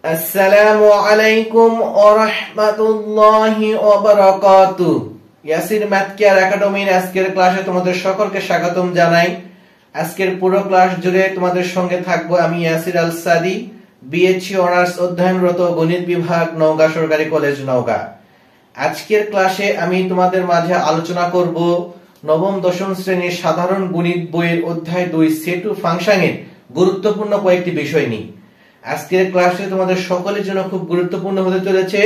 আসসালামু আলাইকুম ওয়া রাহমাতুল্লাহি ওয়া বারাকাতুহু। ইয়াসির ম্যাথ কেয়ার একাডেমির আজকের ক্লাসে তোমাদের সকলকে স্বাগতম জানাই। আজকের পুরো ক্লাস জুড়ে তোমাদের সঙ্গে থাকবো আমি ইয়াসির আল সাদি, বিএসসি অনার্স অধ্যয়নরত, গণিত বিভাগ, নওগাঁ সরকারি কলেজ, নওগাঁ। আজকের ক্লাসে আমি তোমাদের মাঝে আলোচনা করব নবম দশম শ্রেণীর সাধারণ গণিত বইয়ের অধ্যায় 2 সেট ও ফাংশনের গুরুত্বপূর্ণ কয়েকটি বিষয় নিয়ে। আজকের ক্লাসে তোমাদের সকলের জন্য খুব গুরুত্বপূর্ণ হতে চলেছে।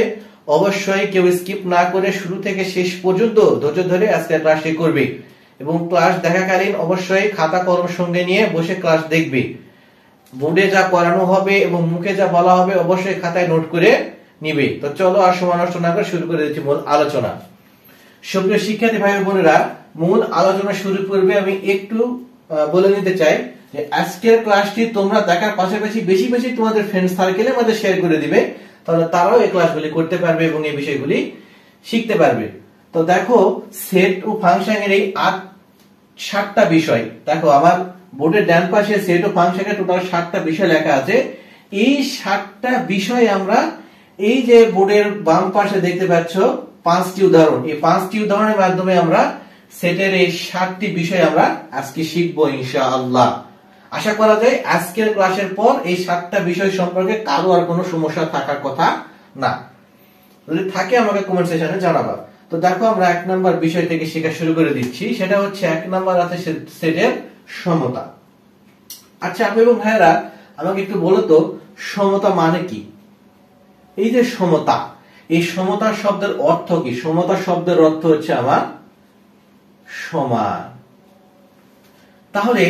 অবশ্যই কেউ স্কিপ না করে শুরু থেকে শেষ পর্যন্ত ধৈর্য ধরে আজকের ক্লাসটি করবে এবং ক্লাস দেখাকালীন অবশ্যই খাতা কলম সঙ্গে নিয়ে বসে ক্লাস দেখবে। বোর্ডে যা করানো হবে এবং মুখে যা বলা হবে অবশ্যই খাতায় নোট করে নিবে। তো চলো আর সময় নষ্ট না করে শুরু করে দিচ্ছি মূল আলোচনা। সুপ্রিয় শিক্ষার্থী ভাই বোনেরা, মূল আলোচনা শুরু করবে আমি একটু বলে নিতে চাই যে আজকের ক্লাসটি তোমরা দেখার পাশাপাশি বেশি বেশি তোমাদের ফ্রেন্ড সার্কেলের মধ্যে শেয়ার করে দিবে, তাহলে তারাও এই ক্লাসগুলি করতে পারবে এবং এই বিষয়গুলি শিখতে পারবে। তো দেখো, সেট ও ফাংশনের এই 7টা বিষয়, দেখো আমার বোর্ডের ডান পাশে সেট ও ফাংশনের টোটাল 7টা বিষয় লেখা আছে। এই 7টা বিষয় আমরা এই যে বোর্ডের বাম পাশে দেখতে পাচ্ছ 5টি উদাহরণ, এই 5টি উদাহরণের মাধ্যমে আমরা সেটের এই 7টি বিষয় আমরা আজকে শিখবো ইনশাআল্লাহ। আশা করা যায় আজকের ক্লাসের পর এই 7টা বিষয় সম্পর্কে কারো আর কোনো সমস্যা থাকার কথা না। যদি থাকে আমাকে কমেন্ট সেকশনে জানাবা। তো দেখো, আমরা 1 নাম্বার বিষয় থেকে শেখা শুরু করে দিচ্ছি। সেটা হচ্ছে 1 নাম্বার আছে সেটের সমতা। আচ্ছা আপনি এবং ভাইরা আমাকে একটু বলো তো, সমতা মানে কি? এই যে সমতা, এই সমতা শব্দের অর্থ কি? সমতা শব্দের অর্থ হচ্ছে আমার সমান। তাহলে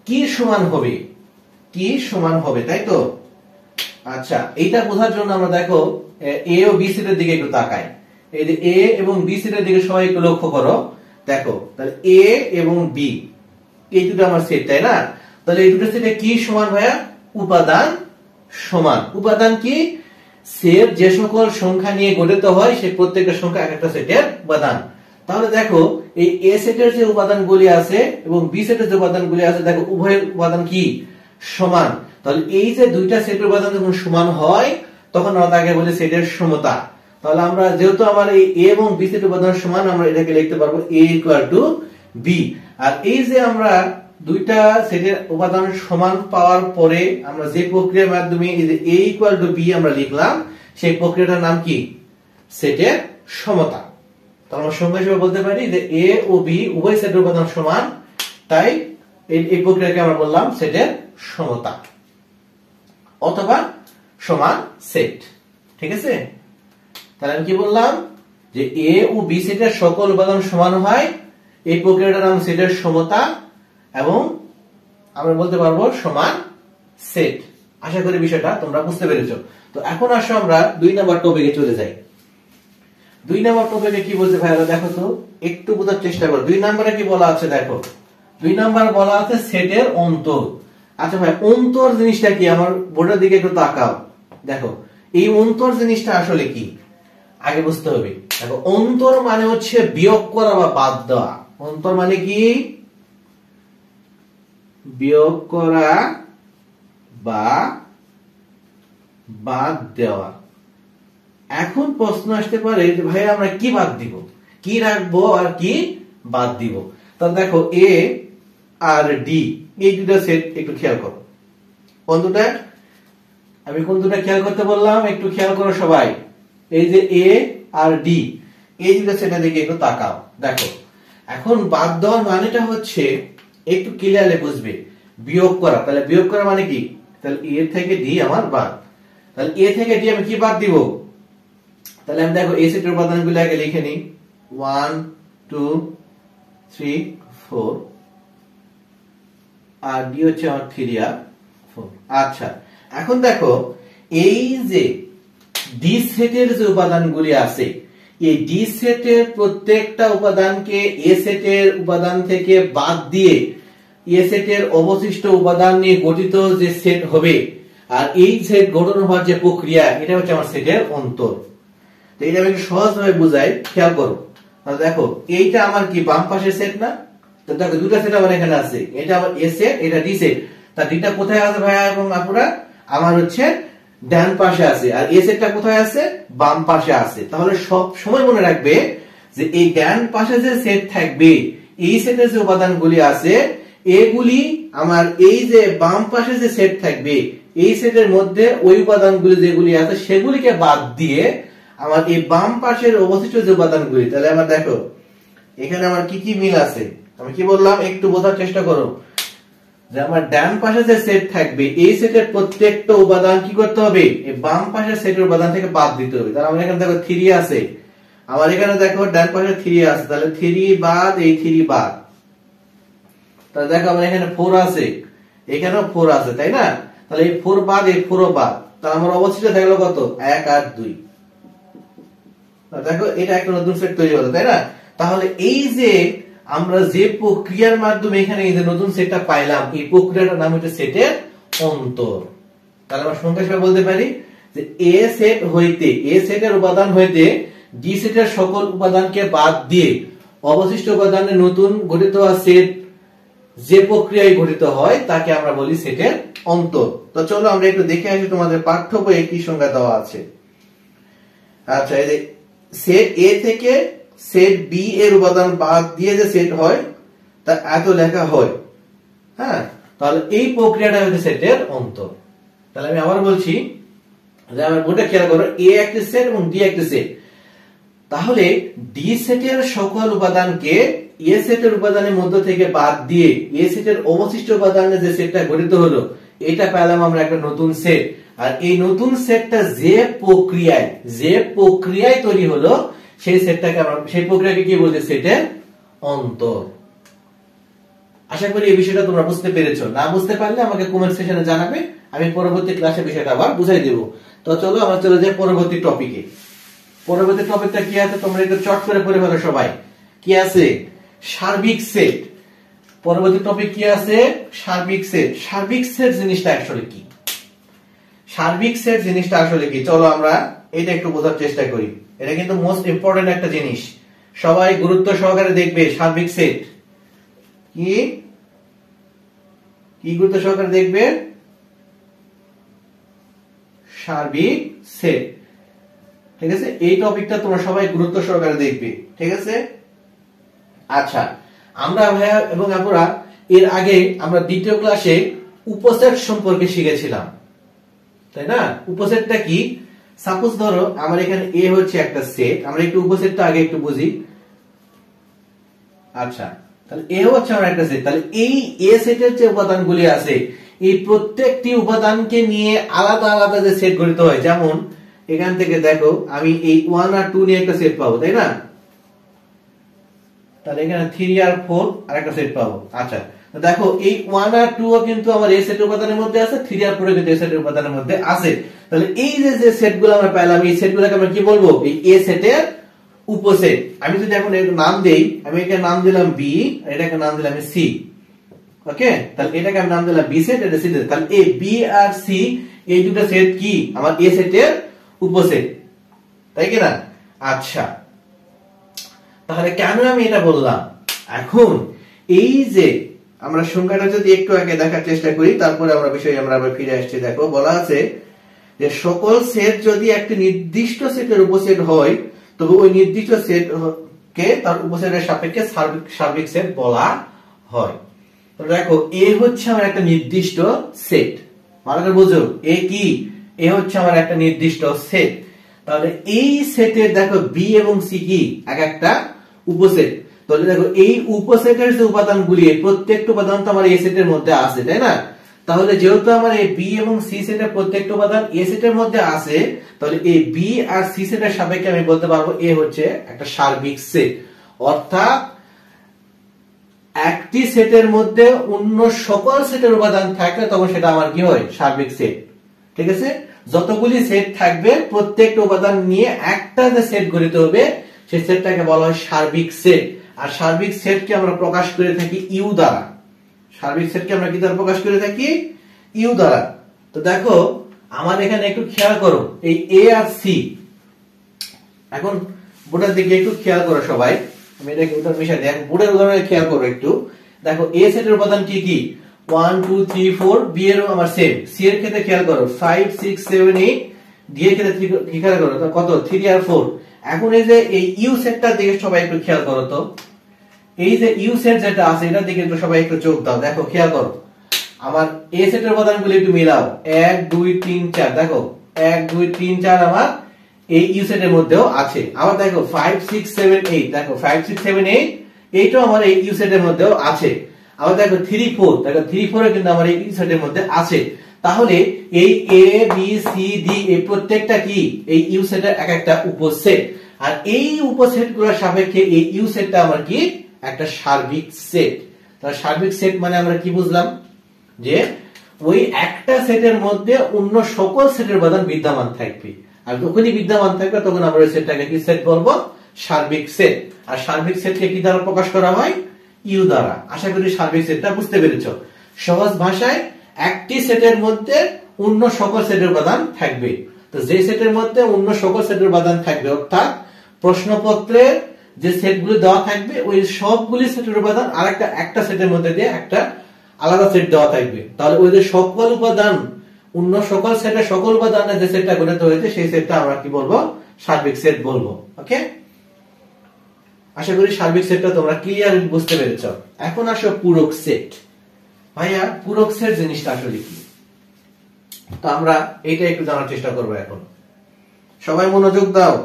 কি সমান হবে? কি সমান হবে, তাই তো? আচ্ছা, এইটা বোঝার জন্য আমরা দেখো এ ও বি সেটের দিকে একটু তাকাই। এই যে এ এবং বি সেটের দিকে সবাই একটু লক্ষ্য করো। দেখো, তাহলে এ এবং বি এই দুটো আমার সেট, তাই না? তাহলে এই দুটো সেটে কি সমান ভাইয়া? উপাদান সমান। উপাদান কি? সেট যে সকল সংখ্যা নিয়ে গঠিত হয় সেই প্রত্যেকটা সংখ্যা এক একটা সেটের উপাদান। তাহলে দেখো, এই এ সেটের যে উপাদানগুলি আছে এবং বি সেটের যে উপাদানগুলি আছে, দেখো উভয়ের উপাদান কি? সমান। তাহলে এই যে দুইটা সেটের উপাদান যখন সমান হয় তখন আমরা তাকে বলি সেটের সমতা। তাহলে আমরা যেহেতু আমার এই এ এবং বি সেটের উপাদান সমান, আমরা এটাকে লিখতে পারবো a = b। আর এই যে আমরা দুইটা সেটের উপাদান সমান পাওয়ার পরে আমরা যে প্রক্রিয়ার মাধ্যমে এই যে a = b আমরা লিখলাম, সেই প্রক্রিয়াটার নাম কি? সেটের সমতা। তাহলে আমরা সংজ্ঞা হিসেবে বলতে পারি যে a ও b উভয় সেটের উপাদান সমান, তাই এই প্রক্রিয়াকে আমরা বললাম সেটের সমতা অথবা সমান সেট। ঠিক আছে? তাহলে আমি কি বললাম? যে a ও b সেটের সকল উপাদান সমান হয়, এই প্রক্রিয়াটার নাম সেটের সমতা এবং আমরা বলতে পারবো সমান সেট। আশা করি বিষয়টা তোমরা বুঝতে পেরেছো। তো এখন আসো আমরা 2 নাম্বার টপিকে চলে যাই। 2 নাম্বার টপিকে কি বলছে ভাইরা, দেখো তো একটু বোঝার চেষ্টা করো। 2 নম্বরে কি বলা আছে দেখো। 2 নম্বর বলা আছে সেটের অন্তর। আচ্ছা ভাই, অন্তর জিনিসটা কি? আমার বোর্ডের দিকে একটু তাকাও। দেখো, এই অন্তর জিনিসটা আসলে কি আগে বুঝতে হবে। দেখো, অন্তর মানে হচ্ছে বিয়োগ করা বা বাদ দেওয়া। অন্তর মানে কি? বিয়োগ করা বা বাদ দেওয়া। এখন প্রশ্ন আসতে পারে যে ভাই আমরা কি বাদ দিব, কি রাখবো আর কি বাদ দিব? তাহলে দেখো, এ আর ডি এই দুটো সেট একটু খেয়াল করো। কোন দুটা? আমি কোন দুটা খেয়াল করতে বললাম একটু খেয়াল করো সবাই। এই যে এ আর ডি এই দুটো সেটের দিকে একটু তাকাও। দেখো, এখন বাদ দেওয়ার মানেটা হচ্ছে একটু ক্লিয়ারলি বুঝবে। বিয়োগ করা, তাহলে বিয়োগ করা মানে কি? তাহলে এ থেকে ডি আমার বাদ। তাহলে এ থেকে ডি আমি কি বাদ দিব? তাহলে আমি দেখো এ সেটের উপাদানগুলো আগে লিখে নিই। 1 2 3 4 আর ডি হচ্ছে আমার 3 আর 4। আচ্ছা, এখন দেখো এই যে ডি সেটের যে উপাদানগুলি আছে, এই ডি সেটের প্রত্যেকটা উপাদানকে এ সেটের উপাদান থেকে বাদ দিয়ে এ সেটের অবশিষ্ট উপাদান নিয়ে গঠিত যে সেট হবে, আর এই সেট গঠন হওয়ার যে প্রক্রিয়া, এটা হচ্ছে আমার সেটের অন্তর। তো এটা আমি সহজভাবে বুঝাই, খেয়াল করো। তাহলে দেখো, এইটা আমার কি বাম পাশের সেট না? তো দেখো দুটো সেট আমার এখানে আছে, এটা আমার এ সেট, এটা ডি সেট। তা ডিটা কোথায় আছে ভাইয়া এবং আপুরা? আমার হচ্ছে ডান পাশে আছে, আর এ সেটটা কোথায় আছে? বাম পাশে আছে। তাহলে সব সময় মনে রাখবে যে এই ডান পাশে যে সেট থাকবে, এই সেটের যে উপাদানগুলি আছে, এগুলি আমার এই যে বাম পাশে যে সেট থাকবে, এই সেটের মধ্যে ওই উপাদানগুলি যেগুলি আছে সেগুলিকে বাদ দিয়ে আমার এই বাম পাশের অবশিষ্ট যে উপাদানগুলি, তাহলে আমার দেখো এখানে আমার কি কি মিল আছে। আমি কি বললাম একটু বোঝার চেষ্টা করো, যে আমার ডান পাশে যে সেট থাকবে, এই সেটের প্রত্যেকটা উপাদান কি করতে হবে? এই বাম পাশের সেটের উপাদান থেকে বাদ দিতে হবে। তাহলে আমার এখানে দেখো 3 আছে, আমার এখানে দেখো ডান পাশে 3 আছে, তাহলে 3 বাদ, এই 3 বাদ। তাহলে দেখো আমার এখানে 4 আছে, এখানেও 4 আছে, তাই না? তাহলে এই 4 বাদ, এই 4 বাদ, তাহলে আমার অবশিষ্ট থাকলো কত? 1 আর 2। দেখো এটা একটা নতুন সেট তৈরি হলো, তাই না? তাহলে এই যে আমরা যে প্রক্রিয়ার মাধ্যমে এখানে এই যে নতুন সেটটা পাইলাম, এই প্রক্রিয়াটার নাম হচ্ছে সেটের অন্তর। তাহলে আমরা সংখ্যা হিসেবে বলতে পারি যে এ সেট হইতে, এ সেটের উপাদান হইতে ডি সেটের সকল উপাদানকে বাদ দিয়ে অবশিষ্ট উপাদানের নতুন গঠিত হওয়া সেট যে প্রক্রিয়ায় গঠিত হয় তাকে আমরা বলি সেটের অন্তর। তো চলো আমরা একটু দেখে আসি তোমাদের পাঠ্য বইয়ে কি সংজ্ঞা দেওয়া আছে। আচ্ছা, এই যে সেট এ থেকে সেট বি এর উপাদান বাদ দিয়ে যে সেট হয় তা এত লেখা হয়। হ্যাঁ, তাহলে এই প্রক্রিয়াটা হচ্ছে সেটের অন্তর। তাহলে আমি আবার বলছি যে আমার বোর্ডে খেয়াল করো, এ একটি সেট এবং ডি একটি সেট। তাহলে ডি সেটের সকল উপাদানকে এ সেটের উপাদানের মধ্য থেকে বাদ দিয়ে এ সেটের অবশিষ্ট উপাদানের যে সেটটা গঠিত হলো, এটা পেলাম আমরা একটা নতুন সেট। আর এই নতুন সেটটা যে প্রক্রিয়ায় তৈরি হলো, সেই সেটটাকে আমরা, সেই প্রক্রিয়াকে কি বলছে? সেটের অন্তর। আশা করি এই বিষয়টা তোমরা বুঝতে পেরেছো। না বুঝতে পারলে আমাকে কমেন্ট সেকশনে জানাবে, আমি পরবর্তী ক্লাসে বিষয়টা আবার বুঝাই দেব। তো চলো আমরা চলে যাই পরবর্তী টপিকে। পরবর্তী টপিকটা কি আছে তোমরা একটু চট করে পড়ে ফেলো সবাই। কি আছে? সার্বিক সেট। পরবর্তী টপিক কি আছে? সার্বিক সেট। সার্বিক সেট জিনিসটা আসলে কি? সার্বিক সেট জিনিসটা আসলে কি? চলো আমরা এটা একটু বোঝার চেষ্টা করি। এটা কিন্তু মোস্ট ইম্পর্টেন্ট একটা জিনিস, সবাই গুরুত্ব সহকারে দেখবে। সার্বিক সেট কি কি গুরুত্ব সহকারে দেখবে? সার্বিক সেট। ঠিক আছে, এই টপিকটা তোমরা সবাই গুরুত্ব সহকারে দেখবে। ঠিক আছে, আচ্ছা আমরা ভাইয়া এবং আপুরা এর আগে আমরা দ্বিতীয় ক্লাসে উপসেট সম্পর্কে শিখেছিলাম, তাই না? উপসেটটা কি? সাপোজ ধরো আমার এখানে এ হচ্ছে একটা সেট, আমরা একটু উপসেটটা আগে একটু বুঝি। আচ্ছা, তাহলে এ হচ্ছে আমার একটা সেট। তাহলে এই এ সেটের যে উপাদানগুলি আছে, এই প্রত্যেকটি উপাদানকে নিয়ে আলাদা আলাদা যে সেট গঠিত হয়, যেমন এখান থেকে দেখো আমি এই 1 আর 2 নিয়ে একটা সেট পাবো, তাই না? তাহলে এখানে 3 আর 4 আর একটা সেট পাবো। আচ্ছা, দেখো এই 1 আর 2 ও কিন্তু আমার এ সেটের উপাদানের মধ্যে আছে, 3 আর 4 কিন্তু এ সেটের উপাদানের মধ্যে আছে। তাহলে এই যে যে সেটগুলো আমরা পেলাম, এই সেটগুলোকে আমরা কি বলবো? এই এ সেটের উপসেট। আমি যদি এখন এর নাম দেই, আমি এটাকে নাম দিলাম বি, আর এটাকে নাম দিলাম সি। ওকে, তাহলে এটাকে আমি নাম দিলাম বি সেট, এটা সি সেট। তাহলে এই বি আর সি এই দুটো সেট কি? আমার এ সেটের উপসেট, তাই কি না? আচ্ছা, তাহলে কেন আমি এটা বললাম? এখন এই যে আমরা সংখ্যাটা যদি একটু আগে দেখার চেষ্টা করি, তারপরে আমরা বিষয়ে আমরা আবার ফিরে আসছি। দেখো বলা আছে যে সকল সেট যদি একটি নির্দিষ্ট সেটের উপসেট হয়, তবে ওই নির্দিষ্ট সেট কে তার উপসেটের সাপেক্ষে সার্বিক সেট বলা হয়। তো দেখো এ হচ্ছে আমার একটা নির্দিষ্ট সেট, ভালো করে বুঝো। এ কি? এ হচ্ছে আমার একটা নির্দিষ্ট সেট। তাহলে এই সেটের দেখো বি এবং সি কি? এক একটা উপসেট। তাহলে দেখো এই উপসেটের যে উপাদানগুলি, প্রত্যেকটা উপাদান তো আমার এ সেটের মধ্যে আছে, তাই না? তাহলে যেহেতু আমার এই বি এবং সি সেটের প্রত্যেকটা উপাদান এ সেটের মধ্যে আছে, তাহলে এই বি আর সি সেটের সাপেক্ষে আমি বলতে পারবো এ হচ্ছে একটা সার্বিক সেট। অর্থাৎ একটি সেটের মধ্যে অন্য সকল সেটের উপাদান থাকলে তখন সেটা আমার কি হয়? সার্বিক সেট। ঠিক আছে, যতগুলি সেট থাকবে প্রত্যেকটা উপাদান নিয়ে একটা যে সেট গঠিত হবে, সেই সেটটাকে বলা হয় সার্বিক সেট। আর সার্বিক সেটকে আমরা প্রকাশ করে থাকি ইউ দ্বারা। সার্বিক সেটকে আমরা কি দ্বারা প্রকাশ করে থাকি? ইউ দ্বারা। তো দেখো আমার এখানে একটু খেয়াল করো, এই এ আর সি, এখন বোর্ডের দিকে একটু খেয়াল করো সবাই। আমি এটাকে উদাহরণ মিশাই দিই, বোর্ডের উদাহরণে খেয়াল করো একটু। দেখো এ সেটের উপাদান কি কি? 1 2 3 4 বি এর আমার সেট, সি এর ক্ষেত্রে খেয়াল করো 5 6 7 8, ডি এর ক্ষেত্রে খেয়াল করো কত 3 আর 4। এখন এই যে এই ইউ সেটটা দিকে সবাই একটু খেয়াল করো তো, এই যে ইউ সেট যেটা আছে এটার দিকে একটু সবাই একটু চোখ দাও, দেখো খেয়াল করো আমার এ সেটের উপাদানগুলো একটু মিলাও, 1 2 3 4, দেখো 1 2 3 4 আমার এই ইউ সেটের মধ্যেও আছে। আবার দেখো 5 6 7 8, দেখো 5 6 7 8 এইটাও আমার এই ইউ সেটের মধ্যেও আছে। আবার দেখো 3 4, দেখো 3 4 কিন্তু আমার এই ইউ সেটের মধ্যে আছে। তাহলে এই এ বি সি ডি এই প্রত্যেকটা কি এই ইউ সেটের এক একটা উপসেট, আর এই উপসেটগুলোর সাপেক্ষে এই ইউ সেটটা আমার কি একটা সার্বিক সেট। তাহলে সার্বিক সেট মানে আমরা কি বুঝলাম, যে ওই একটা সেটের মধ্যে অন্য সকল সেটের উপাদান বিদ্যমান থাকবে, আর যখনই বিদ্যমান থাকবে তখন আমরা ওই সেটটাকে কি সেট বলবো, সার্বিক সেট। আর সার্বিক সেটকে কি দ্বারা প্রকাশ করা হয়, ইউ দ্বারা। আশা করি সার্বিক সেটটা বুঝতে পেরেছো। সহজ ভাষায় একটি সেটের মধ্যে অন্য সকল সেটের উপাদান থাকবে। তো যে সেটের মধ্যে অন্য সকল সেটের উপাদান থাকবে, অর্থাৎ প্রশ্নপত্রের যে সেটগুলো দেওয়া থাকবে ওই সবগুলি সেটের উপাদান আরেকটা একটা সেটের মধ্যে দিয়ে একটা আলাদা সেট দেওয়া থাকবে, তাহলে ওই যে সকল উপাদান অন্য সকল সেটের সকল উপাদানের যে সেটটা গঠিত হয়েছে সেই সেটটা আমরা কি বলবো, সার্বিক সেট বলবো। ওকে, আশা করি সার্বিক সেটটা তোমরা ক্লিয়ার বুঝতে পেরেছো। এখন আসো পূরক সেট। ভাইয়া পূরক সেট জিনিসটা আসলে কি, তো আমরা এইটা একটু জানার চেষ্টা করব। এখন সবাই মনোযোগ দাও,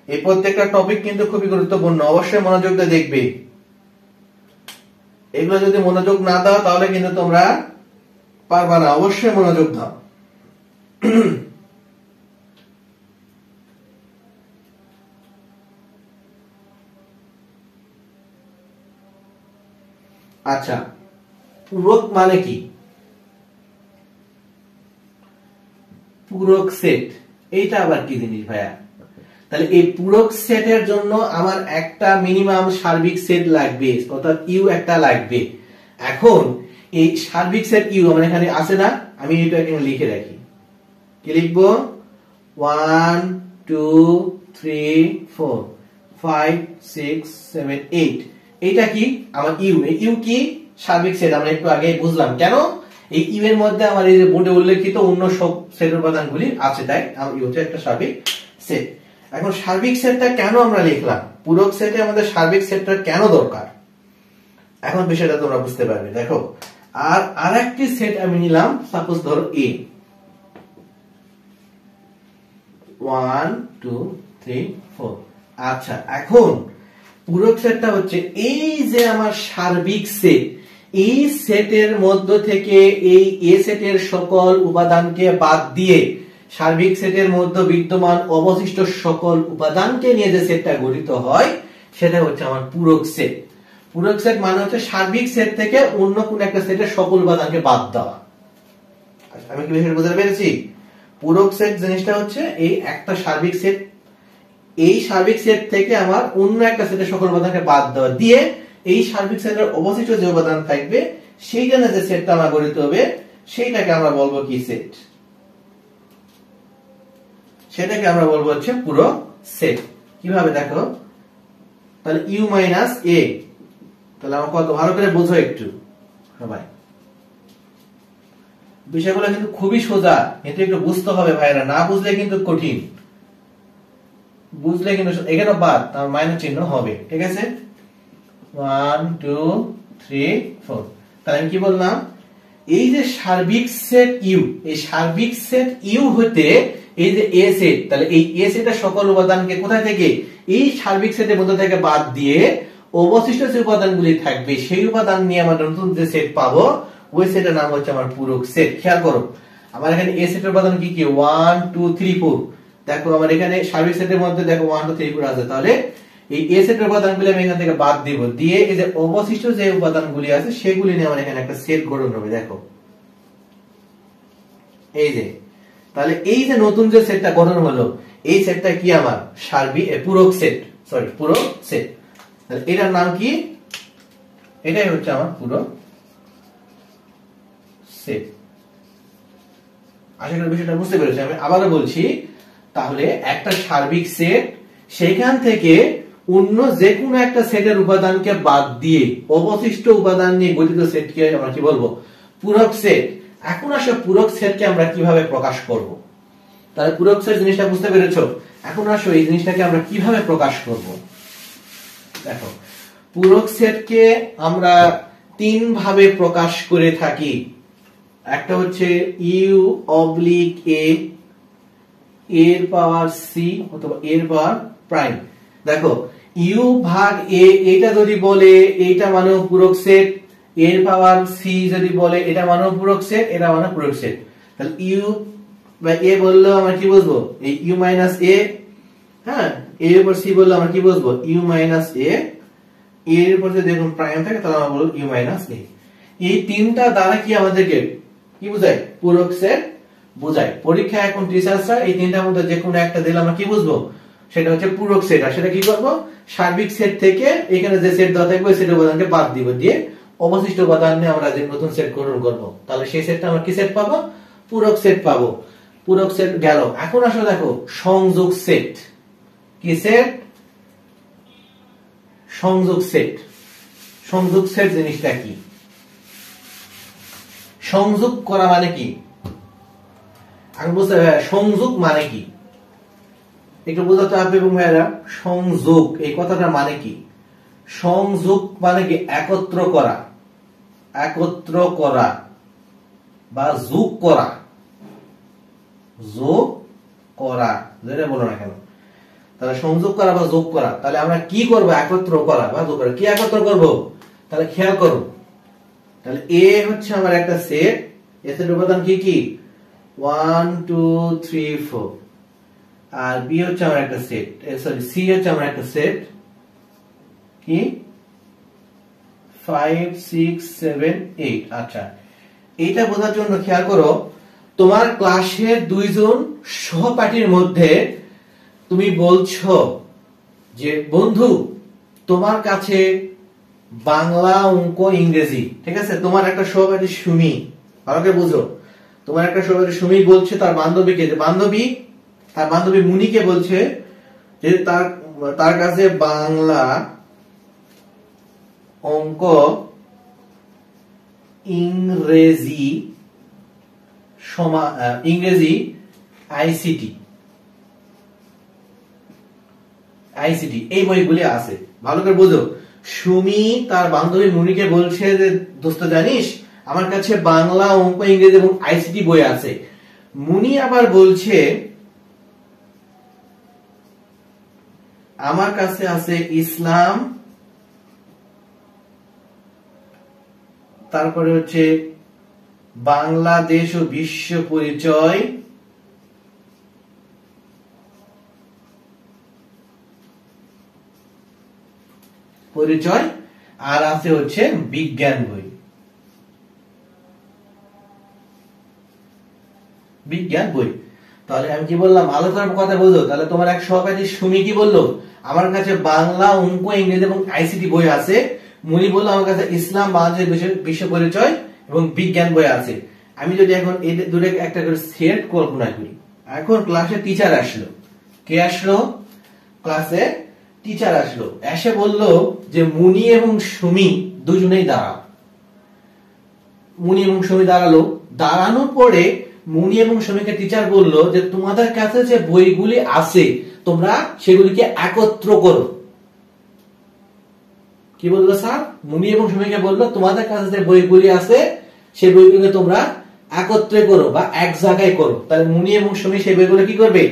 এই প্রত্যেকটা টপিক কিন্তু খুবই গুরুত্বপূর্ণ, অবশ্যই মনোযোগ দিয়ে দেখবে। এগুলো যদি মনোযোগ না দাও তাহলে কিন্তু তোমরা পারবা না, অবশ্যই মনোযোগ দাও। আচ্ছা, পূরক মানে কি, পূরক সেট এইটা আবার কি জিনিস ভাইয়া? তাহলে এই পূরক সেটের জন্য আমার একটা মিনিমাম সার্বিক সেট লাগবে, অর্থাৎ ইউ একটা লাগবে। এখন এই সার্বিক সেট ইউ আমার এখানে আছে না, আমি এটা এখানে লিখে রাখি। কি লিখবো, 1 2 3 4 5 6 7 8, এটা কি আমার ইউ। এই ইউ কি সার্বিক সেট, আমরা একটু আগে বুঝলাম কেন। এই ইউ এর মধ্যে আমার এই যে বোর্ডে উল্লেখিত অন্য সব সেটের উপাদানগুলি আছে, তাই আমার ইউ হচ্ছে একটা সার্বিক সেট। এখন সার্বিক সেটটা কেন আমরা লিখলাম, পূরক সেটে আমাদের সার্বিক সেটটা কেন দরকার, এখন বিষয়টা তোমরা বুঝতে পারবে। দেখো আর আরেকটি সেট আমি নিলাম, সাপোজ ধরো এ 1 2 3 4। আচ্ছা, এখন পূরক সেটটা হচ্ছে এই যে আমার সার্বিক সেট, এই সেটের মধ্য থেকে এই এ সেটের সকল উপাদানকে বাদ দিয়ে সার্বিক সেটের মধ্যে বিদ্যমান অবশিষ্ট সকল উপাদানকে নিয়ে যে সেটটা গঠিত হয় সেটা হচ্ছে আমার পূরক সেট। পূরক সেট মানে হচ্ছে সার্বিক সেট থেকে অন্য কোন একটা সেটের সকল উপাদানকে বাদ দেওয়া। আমি কি বিষয়টা বুঝতে পেরেছি? পূরক সেট জিনিসটা হচ্ছে এই একটা সার্বিক সেট, এই সার্বিক সেট থেকে আমার অন্য একটা সেটের সকল উপাদানকে বাদ দেওয়া দিয়ে এই সার্বিক সেটের অবশিষ্ট যে উপাদান থাকবে সেই জন্য যে সেটটা আমার গঠিত হবে সেইটাকে আমরা বলবো কি সেট, সেটাকে আমরা বলবো হচ্ছে পূরক সেট। কিভাবে দেখো, তাহলে ইউ মাইনাস এ, তাহলে আমার কত ভালো করে বোঝো একটু সবাই, বিষয়গুলো কিন্তু খুবই সোজা, এটা একটু বুঝতে হবে ভাইরা, না বুঝলে কিন্তু কঠিন, বুঝলে কিন্তু এখানে বাদ তার মাইনাস চিহ্ন হবে। ঠিক আছে, 1 2 3 4। তাহলে আমি কি বললাম, এই যে সার্বিক সেট ইউ, এই সার্বিক সেট ইউ হতে এই যে এ সেট, তাহলে এই এ সেটের সকল উপাদানকে কোথায় থেকে এই সার্বিক সেটের মধ্যে থেকে বাদ দিয়ে অবশিষ্ট যে উপাদানগুলি থাকবে সেই উপাদান নিয়ে আমরা নতুন যে সেট পাবো ওই সেটের নাম হচ্ছে আমার পূরক সেট। খেয়াল করো আমার এখানে এ সেটের উপাদান কি কি, 1 2 3 4। দেখো আমার এখানে সার্বিক সেটের মধ্যে দেখো 1 2 3 4 আছে, তাহলে এই এ সেটের উপাদানগুলি আমি এখান থেকে বাদ দিব, দিয়ে এই যে অবশিষ্ট যে উপাদানগুলি আছে সেগুলি নিয়ে আমার এখানে একটা সেট গঠন হবে। দেখো এই যে, তাহলে এই যে নতুন যে সেটটা গঠন হলো এই সেটটা কি আমার সার্বিক পূরক সেট, সরি পূরক সেট। তাহলে এটার নাম কি, এটাই হচ্ছে আমার পূরক সেট। আশা করি বিষয়টা বুঝতে পেরেছি। আমি আবারও বলছি, তাহলে একটা সার্বিক সেট সেখান থেকে অন্য যে কোনো একটা সেটের উপাদানকে বাদ দিয়ে অবশিষ্ট উপাদান নিয়ে গঠিত সেটকে আমরা কি বলবো, পূরক সেট। এখন আসো পূরক সেটকে আমরা কিভাবে প্রকাশ করব। তাহলে পূরক সেট জিনিসটা বুঝতে পেরেছো। এখন আসো এই জিনিসটাকে আমরা কিভাবে প্রকাশ করব। দেখো, পূরক সেটকে আমরা তিন ভাবে প্রকাশ করে থাকি। একটা হচ্ছে ইউ অবলিক এ এর পাওয়ার সি অথবা এর পাওয়ার প্রাইম। দেখো, ইউ ভাগ এ এটা যদি বলে এটা মানেও পূরক সেট, এর পাওয়ার সি যদি বলে এটা মানেও পূরক সেট, এটা মানে পূরক সেট। তাহলে ইউ বা এ বললেও আমরা কি বুঝবো, এই ইউ মাইনাস এ, হ্যাঁ, এর উপর সি বললে আমরা কি বুঝবো, ইউ মাইনাস এ, এর উপর যদি দেখুন প্রাইম থাকে তাহলে আমরা বলবো ইউ মাইনাস এ। এই তিনটা দ্বারা কি আমাদেরকে কি বোঝায়, পূরক সেট বোঝায়। পরীক্ষায় এখন টিচাররা এই তিনটার মধ্যে যে কোনো একটা দিলে আমরা কি বুঝবো, সেটা হচ্ছে পূরক সেট। আর সেটা কি করব, সার্বিক সেট থেকে এখানে যে সেট দেওয়া থাকবে সেট উপাদানকে বাদ দিব, দিয়ে অবশিষ্ট উপাদান নিয়ে আমরা যে নতুন সেট গ্রহণ করব। তাহলে সেই সেটটা আমরা কি সেট পাবো, পূরক সেট পাবো। পূরক সেট গেল। এখন আসলে দেখো সংযোগ সেট। কি সেট, সংযোগ সেট। সংযোগ সেট জিনিসটা কি, সংযোগ করা মানে কি, আমি বুঝতে সংযোগ মানে কি একটু বোঝাতে হবে। এবং ভাইরা, সংযোগ এই কথাটা মানে কি, সংযোগ মানে কি একত্র করা, একত্র করা বা যোগ করা, যোগ করা যেটা বলো না কেন। তাহলে সংযোগ করা বা যোগ করা, তাহলে আমরা কি করব, একত্র করা বা যোগ করা। কি একত্র করব, তাহলে খেয়াল করো। তাহলে এ হচ্ছে আমার একটা সেট, এর সেট উপাদান কি কি 1 2 3 4, আর বি হচ্ছে আমার একটা সেট, সরি সি হচ্ছে আমার একটা সেট কি 5 6 7 8। আচ্ছা, এইটা বোঝার জন্য খেয়াল করো, তোমার ক্লাসের দুইজন সহপাঠীর মধ্যে তুমি বলছো যে বন্ধু তোমার কাছে বাংলা, অঙ্ক, ইংরেজি, ঠিক আছে, তোমার একটা সহপাঠী সুমি, ভালো করে বুঝো, তোমার একটা সহপাঠী সুমি বলছে তার বান্ধবীকে, যে বান্ধবী, তার বান্ধবী মুনিকে বলছে যে তার কাছে বাংলা, অঙ্ক, ইংরেজি আইসিটি এই বইগুলি আছে। ভালো করে বুঝো, সুমি তার বান্ধবী মুনিকে বলছে যে দোস্ত জানিস আমার কাছে বাংলা, অঙ্ক, ইংরেজি এবং আইসিটি বই আছে। মুনি আবার বলছে আমার কাছে আছে ইসলাম, তারপরে হচ্ছে বাংলাদেশ ও বিশ্ব পরিচয়, আর আছে হচ্ছে বিজ্ঞান বই, তাহলে আমি কি বললাম, আলোচনার কথা বলতো। তাহলে তোমার এক সহপাঠী সুমি কি বললো, আমার কাছে বাংলা, অঙ্ক, ইংরেজি এবং আইসিটি বই আছে। মুনি বললো আমার কাছে ইসলাম, বাংলাদেশ, বিশ্ব পরিচয় এবং বিজ্ঞান বই আছে। আমি যদি এখন এই দুটো একটা করে সেট কল্পনা করি, এখন ক্লাসে টিচার আসলো। কে আসলো, ক্লাসে টিচার আসলো, এসে বলল যে মুনি এবং সুমি দুজনেই দাঁড়াও। মুনি এবং সুমি দাঁড়ালো। দাঁড়ানোর পরে মুনি এবং সুমিকে টিচার বলল যে তোমাদের কাছে যে বইগুলি আছে তোমরা সেগুলিকে একত্র করো। কি বললো স্যার, মুনি এবং সুমিকে বললো তোমাদের কাছে যে বইগুলি আছে সেই বইগুলোকে তোমরা একত্রে করো বা এক জায়গায় করো। তাহলে মুনি এবং সুমি সেই বইগুলো কি করবে,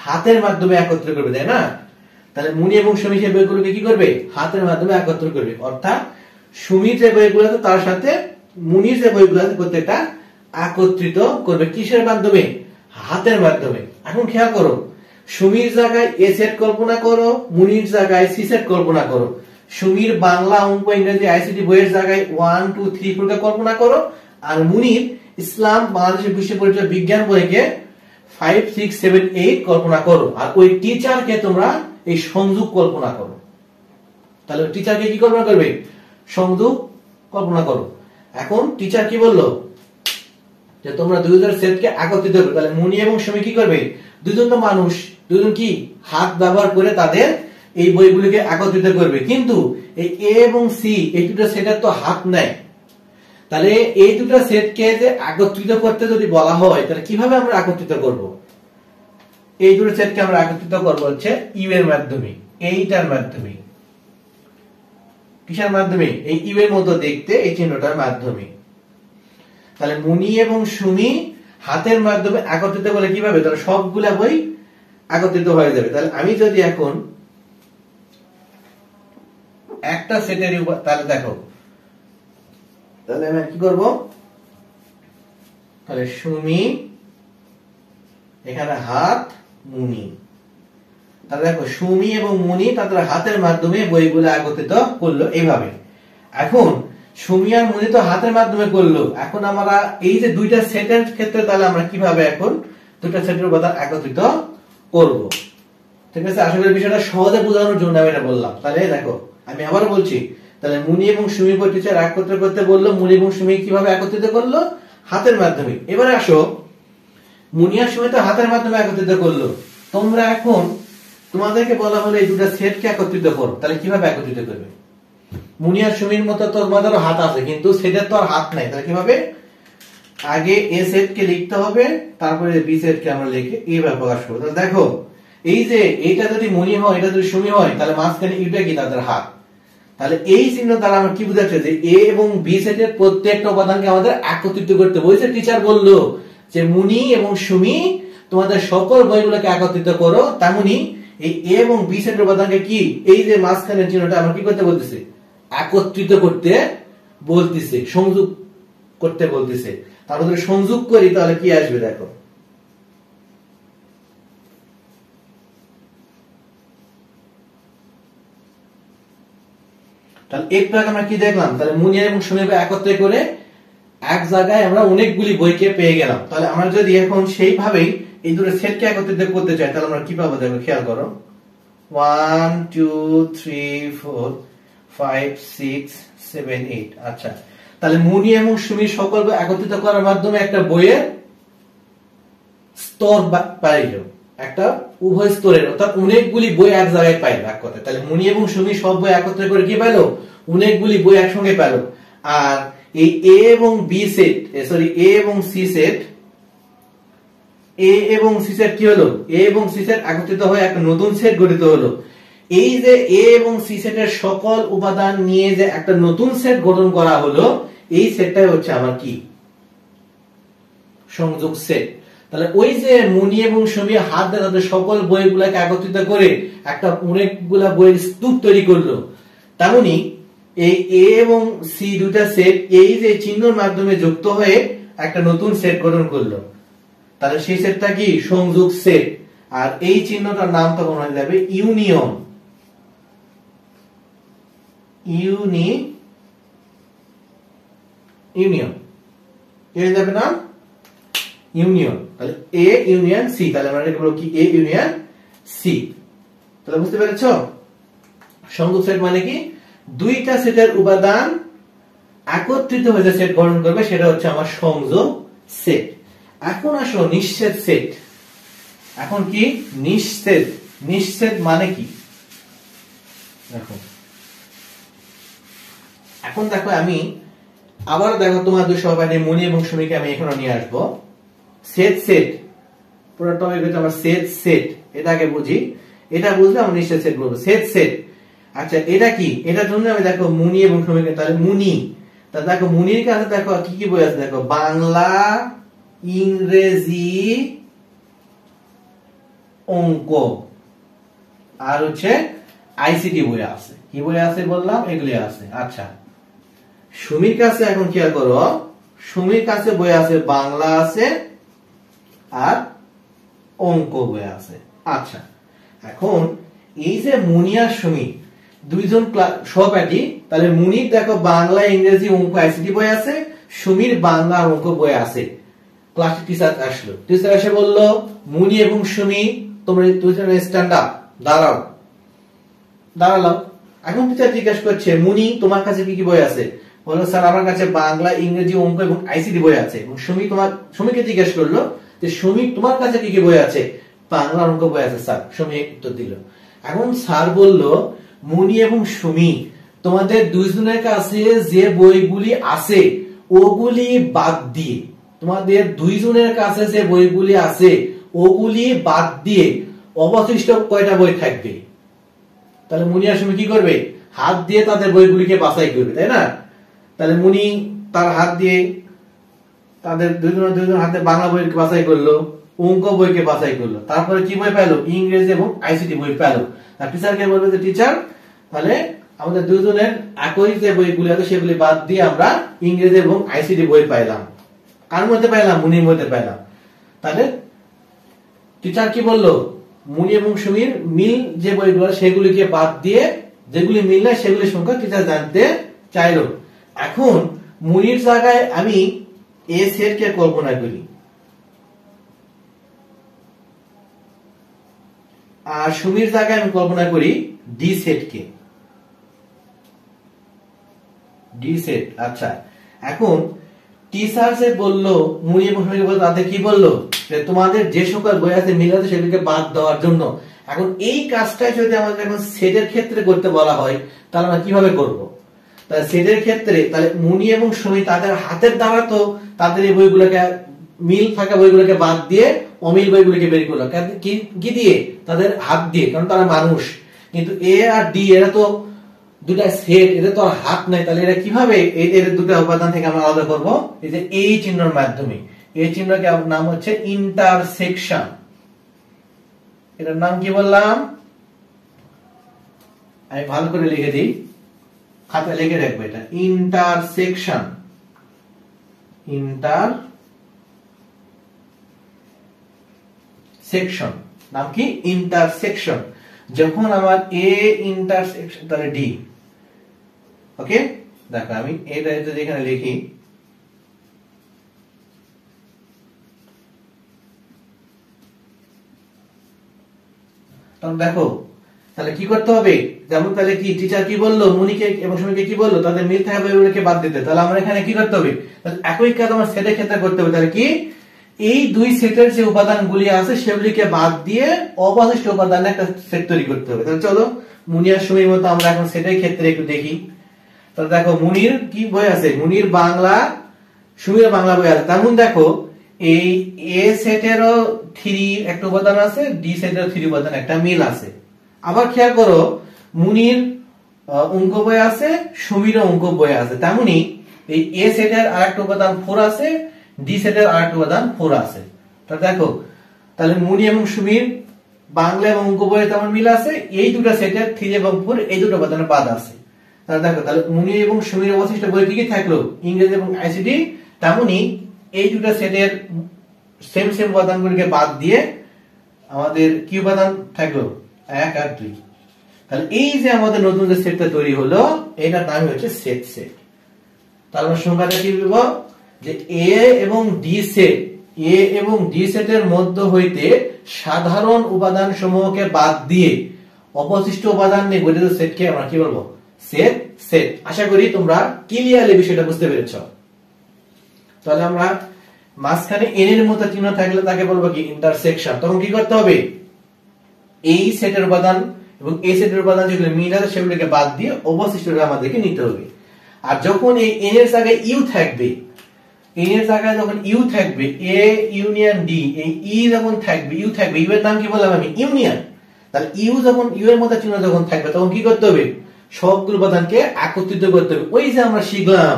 হাতের মাধ্যমে একত্র করবে, তাই না? তাহলে মুনি এবং সুমি সেই বইগুলোকে কি করবে, হাতের মাধ্যমে একত্র করবে। অর্থাৎ সুমির যে বইগুলো আছে তার সাথে মুনির যে বইগুলো আছে প্রত্যেকটা একত্রিত করবে। কিসের মাধ্যমে, হাতের মাধ্যমে। এখন খেয়াল করো, সুমির জায়গায় এ সেট কল্পনা করো, মুনির জায়গায় সি সেট কল্পনা করো। সুমির বাংলা, অঙ্ক, ইংরেজি, আইসিটি বইয়ের জায়গায় 1 2 3 4 কে কল্পনা করো, আর মুনির ইসলাম, বাংলাদেশের বিশ্ব পরিচয়, বিজ্ঞান বইকে 5 6 7 8 কল্পনা করো। আর ওই টিচারকে তোমরা এই সংযোগ কল্পনা করো। তাহলে টিচারকে কি কল্পনা করবে, সংযোগ কল্পনা করো। এখন টিচার কি বললো যে তোমরা দুইজনের সেটকে একত্রিত করবে। তাহলে মুনি এবং সুমি কি করবে, দুজন তো মানুষ, দুজন কি হাত ব্যবহার করে তাদের এই বইগুলিকে একত্রিত করবে। কিন্তু এই এ এবং সি এই দুটো সেটের তো হাত নেই। তাহলে এই দুটো সেটকে যে একত্রিত করতে যদি বলা হয় তাহলে কিভাবে আমরা একত্রিত করব? এই দুটো সেটকে আমরা একত্রিত করব হচ্ছে ইউ এর মাধ্যমে, এইটার মাধ্যমে। কিসের মাধ্যমে? এই ইউ এর মতো দেখতে এই চিহ্নটার মাধ্যমে। তাহলে মুনি এবং সুমি হাতের মাধ্যমে একত্রিত করলে কিভাবে? তাহলে সবগুলা বই একত্রিত হয়ে যাবে। তাহলে আমি যদি এখন একটা সেটের উপর, তাহলে দেখো, তাহলে আমি কি করব? তাহলে সুমি, এখানে হাত, মুনি। তাহলে দেখো সুমি এবং মুনি তাদের হাতের মাধ্যমে বইগুলো একত্রিত করলো এইভাবে। এখন সুমি আর মুনি তো হাতের মাধ্যমে করলো, এখন আমরা এই যে দুইটা সেটের ক্ষেত্রে তাহলে আমরা কিভাবে এখন দুইটা সেটের উপাদান একত্রিত করব? ঠিক আছে, আশা করি বিষয়টা সহজে বোঝানোর জন্য আমি এটা বললাম। তাহলে দেখো আমি আবার বলছি, তাহলে মুনি এবং সুমি টিচার একত্রিত করতে বললো, মুনি এবং সুমি কিভাবে একত্রিত করলো? হাতের মাধ্যমে। এবারে আসো, মুনি আর সুমি তো হাতের মাধ্যমে একত্রিত করলো, তোমরা এখন তোমাদেরকে বলা হলো এই দুটো সেটকে একত্রিত করো, তাহলে কিভাবে একত্রিত করবে? মুনি আর সুমির মতো তোমাদেরও হাত আছে, কিন্তু সেটের তো আর হাত নাই, তাহলে কিভাবে? আগে এ সেটকে লিখতে হবে, তারপরে বি সেটকে আমরা লিখে এইভাবে প্রকাশ করবো। তাহলে দেখো, এই যে এইটা যদি মুনি হয়, এটা যদি সুমি হয়, তাহলে মাঝখানে ইউটা কি? তাদের হাত। তাহলে এই চিহ্ন দ্বারা আমরা কি বুঝাচ্ছি? যে এ এবং বি সেটের প্রত্যেকটা উপাদানকে আমাদের একত্রিত করতে বলছে। টিচার বললো যে মুনি এবং সুমি তোমাদের সকল বইগুলোকে একত্রিত করো, তেমনি এই এ এবং বি সেটের উপাদানকে কি? এই যে মাঝখানের চিহ্নটা আমরা কি করতে বলতেছে? একত্রিত করতে বলতেছে, সংযোগ করতে বলতেছে। তারপর যদি সংযোগ করি তাহলে কি আসবে? দেখো, তাহলে একটু আগে আমরা কি দেখলাম? তাহলে মুনি এবং সুমিকে একত্রে করে এক জায়গায় আমরা অনেকগুলি বইকে পেয়ে গেলাম। তাহলে আমরা যদি এখন সেইভাবেই এই দুটো সেটকে একত্রিত করতে চাই তাহলে আমরা কি পাবো? দেখো, খেয়াল করো, 1 2 3 4 5 6 7 8। আচ্ছা, তাহলে মুনি এবং সুমি সকল বই একত্রিত করার মাধ্যমে একটা বইয়ের স্তর পাইল, একটা উভয় স্তরের, অর্থাৎ অনেকগুলি বই এক জায়গায় পাইল এক কথায়। তাহলে মুনি এবং সুমি সব বই একত্রে করে কি পাইলো? অনেকগুলি বই একসঙ্গে পেল। আর এই এ এবং বি সেট, সরি এ এবং সি সেট, এ এবং সি সেট কি হলো? এ এবং সি সেট একত্রিত হয়ে একটা নতুন সেট গঠিত হলো। এই যে এ এবং সি সেটের সকল উপাদান নিয়ে যে একটা নতুন সেট গঠন করা হলো, এই সেটটাই হচ্ছে আমার কি? সংযোগ সেট। তাহলে ওই যে মুনি এবং সুমি হাত দিয়ে তাদের সকল বইগুলোকে একত্রিত করে একটা অনেকগুলা বইয়ের স্তূপ তৈরি করলো, তেমনি এই এ এবং সি দুটা সেট এই যে চিহ্নের মাধ্যমে যুক্ত হয়ে একটা নতুন সেট গঠন করলো। তাহলে সেই সেটটা কি? সংযোগ সেট। আর এই চিহ্নটার নাম তখন হয়ে যাবে ইউনিয়ন। ইউনিয়ন হয়ে যাবে না? ইউনিয়ন। তাহলে এ ইউনিয়ন সি, তাহলে আমরা এটা বলবো কি? A union C. তাহলে বুঝতে পেরেছো? সংযোগ সেট মানে কি? দুইটা সেটের উপাদান একত্রিত হয়ে যে সেট গঠন করবে সেটা হচ্ছে আমার সংযোগ সেট। এখন আসো নিঃছেদ সেট। এখন কি? নিঃছেদ। নিঃছেদ মানে কি? দেখো, এখন দেখো আমি আবার দেখো তোমাদের সহপাঠী মুনি এবং সুমিকে আমি এখানে নিয়ে আসবো। সেট সেট পুরো টপিক হচ্ছে আমার সেট সেট, এটাকে বুঝি, এটা বুঝলে আমরা নিঃছেদ সেট বলবো। Set set. আচ্ছা, এটা কি? এটার জন্য আমি দেখো মুনি এবং সুমিকে, তাহলে মুনি, তাহলে দেখো মুনির কাছে দেখো কি কি বই আছে? দেখো, বাংলা, ইংরেজি, অঙ্ক, আর হচ্ছে আইসিটি বই আছে। কি বই আছে বললাম? এগুলি আছে। আচ্ছা, সুমির কাছে এখন খেয়াল করো, সুমির কাছে বই আছে বাংলা আছে আর অঙ্ক বই আছে। আচ্ছা, এখন এই যে মুনি আর সুমি দুইজন সহপাঠী, তাহলে মুনির দেখো বাংলা, ইংরেজি, অঙ্ক, আইসিটি বই আছে, সুমির বাংলা আর অঙ্ক বই আছে। ক্লাসে টিচার আসলো, টিচার এসে বললো, মুনি এবং সুমি তোমরা দুজনে স্ট্যান্ড আপ, দাঁড়াও। দাঁড়ালাম। এখন টিচার জিজ্ঞাসা করছে, মুনি তোমার কাছে কি কি বই আছে? বললো, স্যার আমার কাছে বাংলা, ইংরেজি, অঙ্ক এবং আইসিটি বই আছে। এবং সুমিকে জিজ্ঞেস করলো যে, সুমি তোমার কাছে কি কি বই আছে? বাংলা, অঙ্ক বই আছে স্যার। সুমি উত্তর দিল। এখন স্যার বলল, মুনি এবং সুমি তোমাদের দুইজনের কাছে যে বইগুলি আছে ওগুলি বাদ দিয়ে, তোমাদের দুইজনের কাছে যে বইগুলি আছে ওগুলি বাদ দিয়ে অবশিষ্ট কয়টা বই থাকবে? তাহলে মুনি আর সুমি কি করবে? হাত দিয়ে তাদের বইগুলিকে বাছাই করবে, তাই না? তাহলে মুনি তার হাত দিয়ে তাদের দুইজন হাতে বাংলা বইকে বাছাই করলো, অঙ্ক বইকে বাছাই করলো, তারপরে কি বই পেলো? ইংরেজি এবং আইসিটি বই পেলো। আর টিচারকে বলবে যে টিচার, তাহলে আমাদের দুজনের একই যে বইগুলি আছে সেগুলি বাদ দিয়ে আমরা ইংরেজি এবং আইসিটি বই পাইলাম। কার মধ্যে পাইলাম? মুনির মধ্যে পাইলাম। তাহলে টিচার কি বললো? মুনি এবং সুমির মিল যে বইগুলো সেগুলিকে বাদ দিয়ে যেগুলি মিল নাই সেগুলির সংখ্যা টিচার জানতে চাইলো। এখন মুনির জায়গায় আমি এ সেট কে কল্পনা করি, আর সুমির জায়গায় আমি কল্পনা করি ডি সেট কে। ডি সেট, আচ্ছা। এখন টিচার যে বললো মুনি এবং সুমিকে বললো, তাদের কি বললো? যে তোমাদের যে সকল বই আছে মিল আছে সেগুলিকে বাদ দেওয়ার জন্য। এখন এই কাজটাই যদি আমাদের এখন সেটের ক্ষেত্রে করতে বলা হয় তাহলে আমরা কিভাবে করব? তাহলে সেটের ক্ষেত্রে তাহলে মুনি এবং সুমি তাদের হাতের দ্বারা তো তাদের এই বইগুলোকে মিল থাকা বইগুলোকে বাদ দিয়ে অমিল বইগুলোকে বের করলো কি দিয়ে? তাদের হাত দিয়ে, কারণ তারা মানুষ। কিন্তু এ আর ডি এরা তো দুটা সেট, এদের তো আর হাত নাই, তাহলে এরা কিভাবে এর দুটো উপাদান থেকে আমরা আলাদা করব? এই যে এই চিহ্নের মাধ্যমে। এই চিহ্নকে নাম হচ্ছে ইন্টারসেকশন। এটার নাম কি বললাম? আমি ভালো করে লিখে দিই, খাতায় লিখে রাখবো, এটা ইন্টারসেকশন। ইন্টারসেকশন নাম কি? ইন্টারসেকশন। যখন আমার এ ইন্টারসেকশন তাহলে ডি, ওকে। দেখো আমি এটা যেখানে লিখি, তখন দেখো তাহলে কি করতে হবে? যেমন তাহলে কি টিচার কি বললো? মুনিকে এবং সুমিকে কি বললো? তাদের মিল থাকা বইগুলোকে বাদ দিতে। তাহলে আমরা এখানে কি করতে হবে? একই কাজ আমার সেটের ক্ষেত্রে করতে হবে। তাহলে কি এই দুই সেটের যে উপাদানগুলি আছে সেগুলিকে বাদ দিয়ে অবশিষ্ট উপাদানে একটা সেট তৈরি করতে হবে। তাহলে চলো মুনি আর সুমির মতো আমরা এখন সেটের ক্ষেত্রে একটু দেখি। তাহলে দেখো মুনির কি বই আছে? মুনির বাংলা, সুমির বাংলা বই আছে। তেমন দেখো এই এ সেটেরও 3 একটা উপাদান আছে, ডি সেটেরও 3 উপাদান একটা মিল আছে। আবার খেয়াল করো মুনির অঙ্ক বই আছে, সুমিরও অঙ্ক বই আছে। তেমনি এই এ সেটের আরেকটা উপাদান 4 আছে, ডি সেটের আরেকটা উপাদান 4 আছে। তাহলে দেখো তাহলে মুনি এবং সুমির বাংলা এবং অঙ্ক বইয়ে তেমন মিল আছে, এই দুটো সেটের 3 এবং 4 এই দুটো উপাদানের বাদ আছে। তাহলে দেখো তাহলে মুনি এবং সুমির অবশিষ্ট বই কি কি থাকলো? ইংরেজি এবং আইসিটি। তেমনি এই দুটো সেটের সেম উপাদানগুলোকে বাদ দিয়ে আমাদের কি উপাদান থাকলো? 1 আর 2। তাহলে এই যে আমাদের নতুন যে সেটটা তৈরি হলো এটার নাম হচ্ছে সেট সেট। তাহলে আমরা সংখ্যাটা কি বলব? যে এ এবং ডি সেট, এ এবং ডি সেটের মধ্য হইতে সাধারণ উপাদান সমূহকে বাদ দিয়ে অবশিষ্ট উপাদান নিয়ে গঠিত সেটকে আমরা কি বলবো? Set set. আশা করি তোমরা ক্লিয়ারলি বিষয়টা বুঝতে পেরেছো। তাহলে আমরা মাঝখানে এন এর মতো চিহ্ন থাকলে তাকে বলবো কি? ইন্টারসেকশন। তখন কি করতে হবে? এই সেটের উপাদান এবং এই সেটের উপাদান যেগুলো মিল আছে সেগুলোকে বাদ দিয়ে অবশিষ্টটা আমাদেরকে নিতে হবে। আর যখন এই এন এর জায়গায় ইউ থাকবে, এন এর জায়গায় যখন ইউ থাকবে, এ ইউনিয়ন ডি, এই ই যখন থাকবে, ইউ থাকবে, ইউ এর নাম কি বললাম আমি? ইউনিয়ন। তাহলে ইউ যখন ইউ এর মতো চিহ্ন যখন থাকবে তখন কি করতে হবে? সবগুলো উপাদানকে একত্রিত করতে হবে। ওই যে আমরা শিখলাম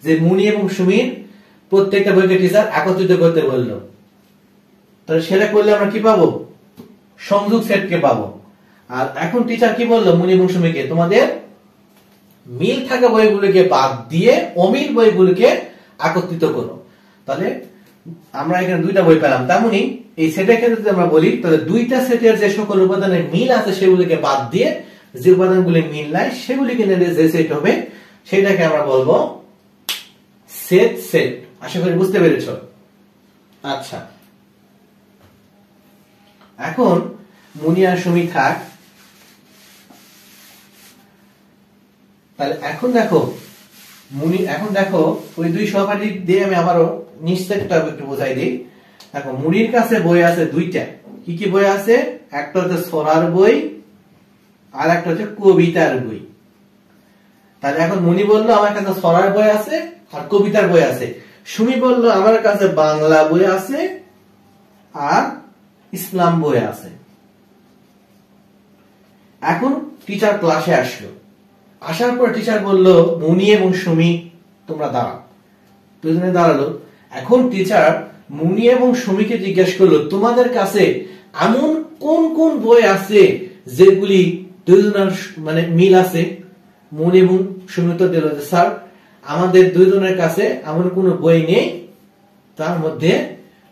যে মুনি এবং সুমির প্রত্যেকটা বইকে টিচার একত্রিত করতে বললো, তাহলে সেটা করলে আমরা কি পাবো? সংযোগ সেটকে পাবো। আর এখন টিচার কি বললো মুনি এবং সুমিকে? তোমাদের মিল থাকা বইগুলোকে বাদ দিয়ে অমিল বইগুলোকে একত্রিত করো। তাহলে আমরা এখানে দুইটা বই পেলাম। তেমনি এই সেটের ক্ষেত্রে যদি আমরা বলি তাহলে দুইটা সেটের যে সকল উপাদানের মিল আছে সেগুলিকে বাদ দিয়ে যে উপাদানগুলি মিল নাই সেগুলিকে নিয়ে যে সেট হবে সেটাকে আমরা বলবো সেট সেট। আশা করি বুঝতে পেরেছো। আচ্ছা, এখন মুনি আর সুমি থাক। তাহলে এখন দেখো ওই দুই সহপাঠী দিয়ে আমি আবারও নিশ্চয়টা একটু বোঝাই দিই। দেখো মুনির কাছে বই আছে দুইটা। কি কি বই আছে? একটা হচ্ছে ছড়ার বই আর একটা হচ্ছে কবিতার বই। তাহলে এখন মুনি বলল আমার কাছে ছড়ার বই আছে আর কবিতার বই আছে, সুমি বলল আমার কাছে বাংলা বই আছে আর ইসলাম বই আছে। এখন টিচার ক্লাসে আসলো, আসার পর টিচার বলল মুনি এবং সুমি তোমরা দাঁড়াও। দুজনে দাঁড়ালো। এখন টিচার মুনি এবং সুমিকে জিজ্ঞেস করলো তোমাদের কাছে এমন কোন কোন বই আছে যেগুলি দুজনের মানে মিল আছে। মুনি এবং সুমি তো দিল যে স্যার আমাদের দুজনের কাছে এমন কোনো বই নেই তার মধ্যে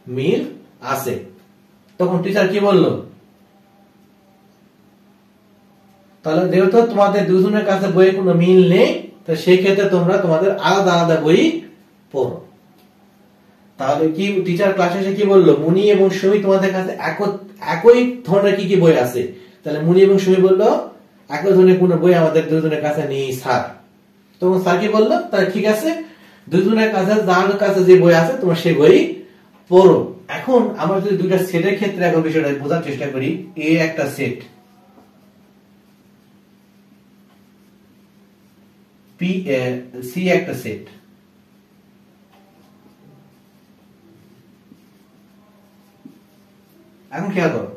মিল আছে। তখন টিচার কি বলল, তাহলে যেহেতু তোমাদের দুজনের কাছে বইয়ের কোনো মিল নেই তো সেই ক্ষেত্রে তোমরা তোমাদের আলাদা আলাদা বই পড়ো। তাহলে কি টিচার ক্লাসে এসে কি বললো, মুনি এবং সুমি তোমাদের কাছে একই ধরনের কি কি বই আছে। তাহলে মুনি এবং সুমি বললো একই ধরনের কোনো বই আমাদের দুজনের কাছে নেই স্যার। তখন স্যার কি বললো, তাহলে ঠিক আছে দুজনের কাছে যার কাছে যে বই আছে তোমরা সেই বই পড়ো। এখন আমরা যদি দুইটা সেটের ক্ষেত্রে এখন বিষয়টা বোঝার চেষ্টা করি, এ একটা সেট, সি একটা সেট। এখন খেয়াল করো,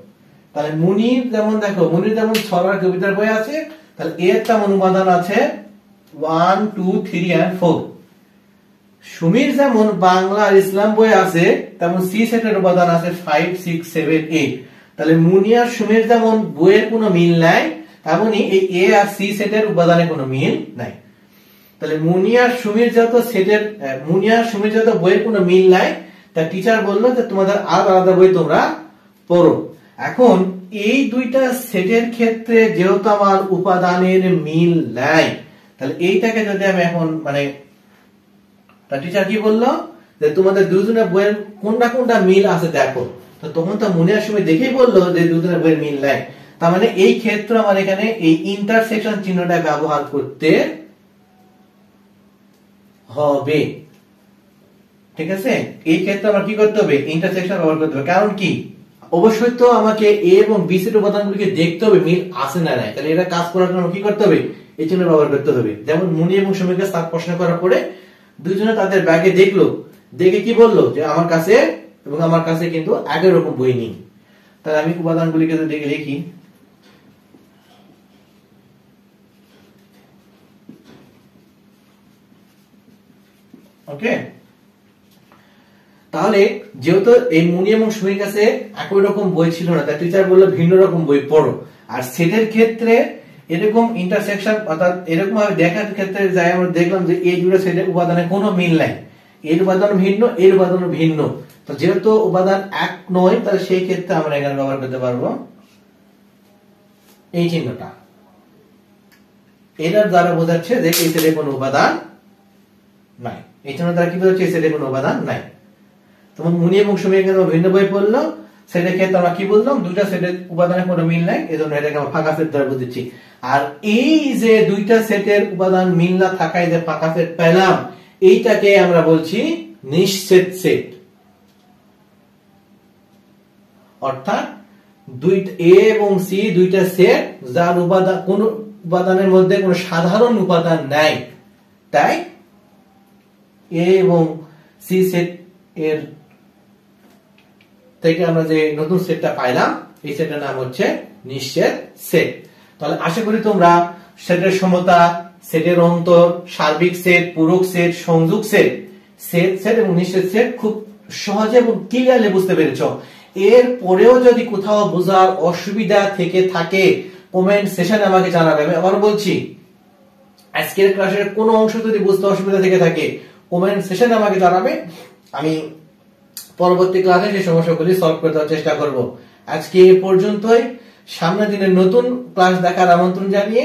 তাহলে মুনির যেমন দেখো মুনির যেমন ছড়ার কবিতার বই আছে, তাহলে এর তেমন উপাদান আছে 1 2 3 and 4। সুমির যেমন বাংলা আর ইসলাম বই আছে তেমন সি সেটের উপাদান আছে 5 6 7 8। তাহলে মুনি আর সুমির যেমন বইয়ের কোনো মিল নাই তেমনি এই এ আর সি সেটের উপাদানে কোনো মিল নাই। তাহলে মুনি আর সুমির যত বইয়ের কোনো মিল নাই, তা টিচার বললো যে তোমাদের আলাদা আলাদা বই তোমরা পড়ো। এখন এই দুইটা সেটের ক্ষেত্রে যেহেতু আমার উপাদানের মিল নাই, তাহলে এইটাকে যদি আমি এখন মানে টিচার কি বললো যে তোমাদের দুজনের বইয়ের কোনটা কোনটা মিল আছে দেখো, তো তখন তো মুনি আর সুমি দেখেই বললো যে দুজনের বইয়ের মিল নাই। তার মানে এই ক্ষেত্রে আমার এখানে এই ইন্টারসেকশন চিহ্নটা ব্যবহার করতে হবে। ঠিক আছে, এই ক্ষেত্রে আমার কি করতে হবে, ইন্টারসেকশন ব্যবহার করতে হবে। কারণ কি, অবশ্যই তো আমাকে এ এবং বি সেটের উপাদানগুলোকে দেখতে হবে মিল আছে না নাই। তাহলে এটা কাজ করার জন্য কি করতে হবে, এই চিহ্ন ব্যবহার করতে হবে। যেমন মুনি এবং সুমিকে স্যার প্রশ্ন করার পরে দুজনে তাদের ব্যাগে দেখলো, দেখে কি বললো যে আমার কাছে এবং আমার কাছে কিন্তু একই রকম বই নেই। তাহলে আমি উপাদানগুলিকে যদি লিখি, ওকে, তাহলে যেহেতু এই মুনি এবং সুমির কাছে একই রকম বই ছিল না, তাই টিচার বললো ভিন্ন রকম বই পড়ো। আর সেটের ক্ষেত্রে এরকম ইন্টারসেকশন অর্থাৎ এরকম ভাবে দেখার ক্ষেত্রে যাই আমরা দেখলাম যে এই দুটো সেটের উপাদানে কোনো মিল নাই, এর উপাদান ভিন্ন এর উপাদান ভিন্ন। তো যেহেতু উপাদান এক নয়, তাহলে সেই ক্ষেত্রে আমরা এখানে ব্যবহার করতে পারবো এই চিহ্নটা। এটার দ্বারা বোঝাচ্ছে যে এই সেটের কোনো উপাদান নাই। এই চিহ্ন দ্বারা কি বোঝাচ্ছে এই সেটের কোনো উপাদান নাই। তখন মুনি এবং সুমি এখানে ভিন্ন বই পড়লো, সেটের ক্ষেত্রে আমরা কি বললাম, দুইটা সেটের উপাদানের কোনো মিল নাই, এজন্য এটাকে আমরা ফাঁকা সেট দ্বারা বুঝেছি। আর এই যে দুইটা সেটের উপাদান মিল না থাকায় যে ফাঁকা সেট পেলাম, এইটাকে আমরা বলছি নিঃছেদ সেট। অর্থাৎ এ এবং সি দুইটা সেট যার উপাদান কোন উপাদানের মধ্যে কোনো সাধারণ উপাদান নাই, তাই এ এবং সি সেট এর থেকে আমরা যে নতুন সেটটা পাইলাম এই সেটের নাম হচ্ছে নিঃছেদ সেট। তাহলে আশা করি তোমরা সেটের সমতা, সেটের অন্তর, সার্বিক সেট, পূরক সেট, সংযোগ সেট, সেট এবং নিঃছেদ সেট খুব সহজে এবং ক্লিয়ারলি বুঝতে পেরেছো। এর পরেও যদি কোথাও বোঝার অসুবিধা থেকে থাকে কমেন্ট সেশনে আমাকে জানাবে। আমি আবার বলছি, আজকের ক্লাসের কোনো অংশ যদি বুঝতে অসুবিধা থেকে থাকে কমেন্ট সেশনে আমাকে জানাবে, আমি পরবর্তী ক্লাসে সেই সমস্যাগুলি সলভ করে দেওয়ার চেষ্টা করব। আজকে এ পর্যন্তই, সামনের দিনের নতুন ক্লাস দেখার আমন্ত্রণ জানিয়ে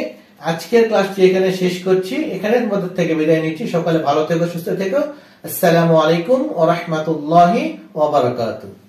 আজকের ক্লাসটি এখানে শেষ করছি। এখানে তোমাদের থেকে বিদায় নিচ্ছি। সকালে ভালো থেকো, সুস্থ থেকো। আসসালামু আলাইকুম ওয়া রাহমাতুল্লাহি ওয়া বারাকাতুহু।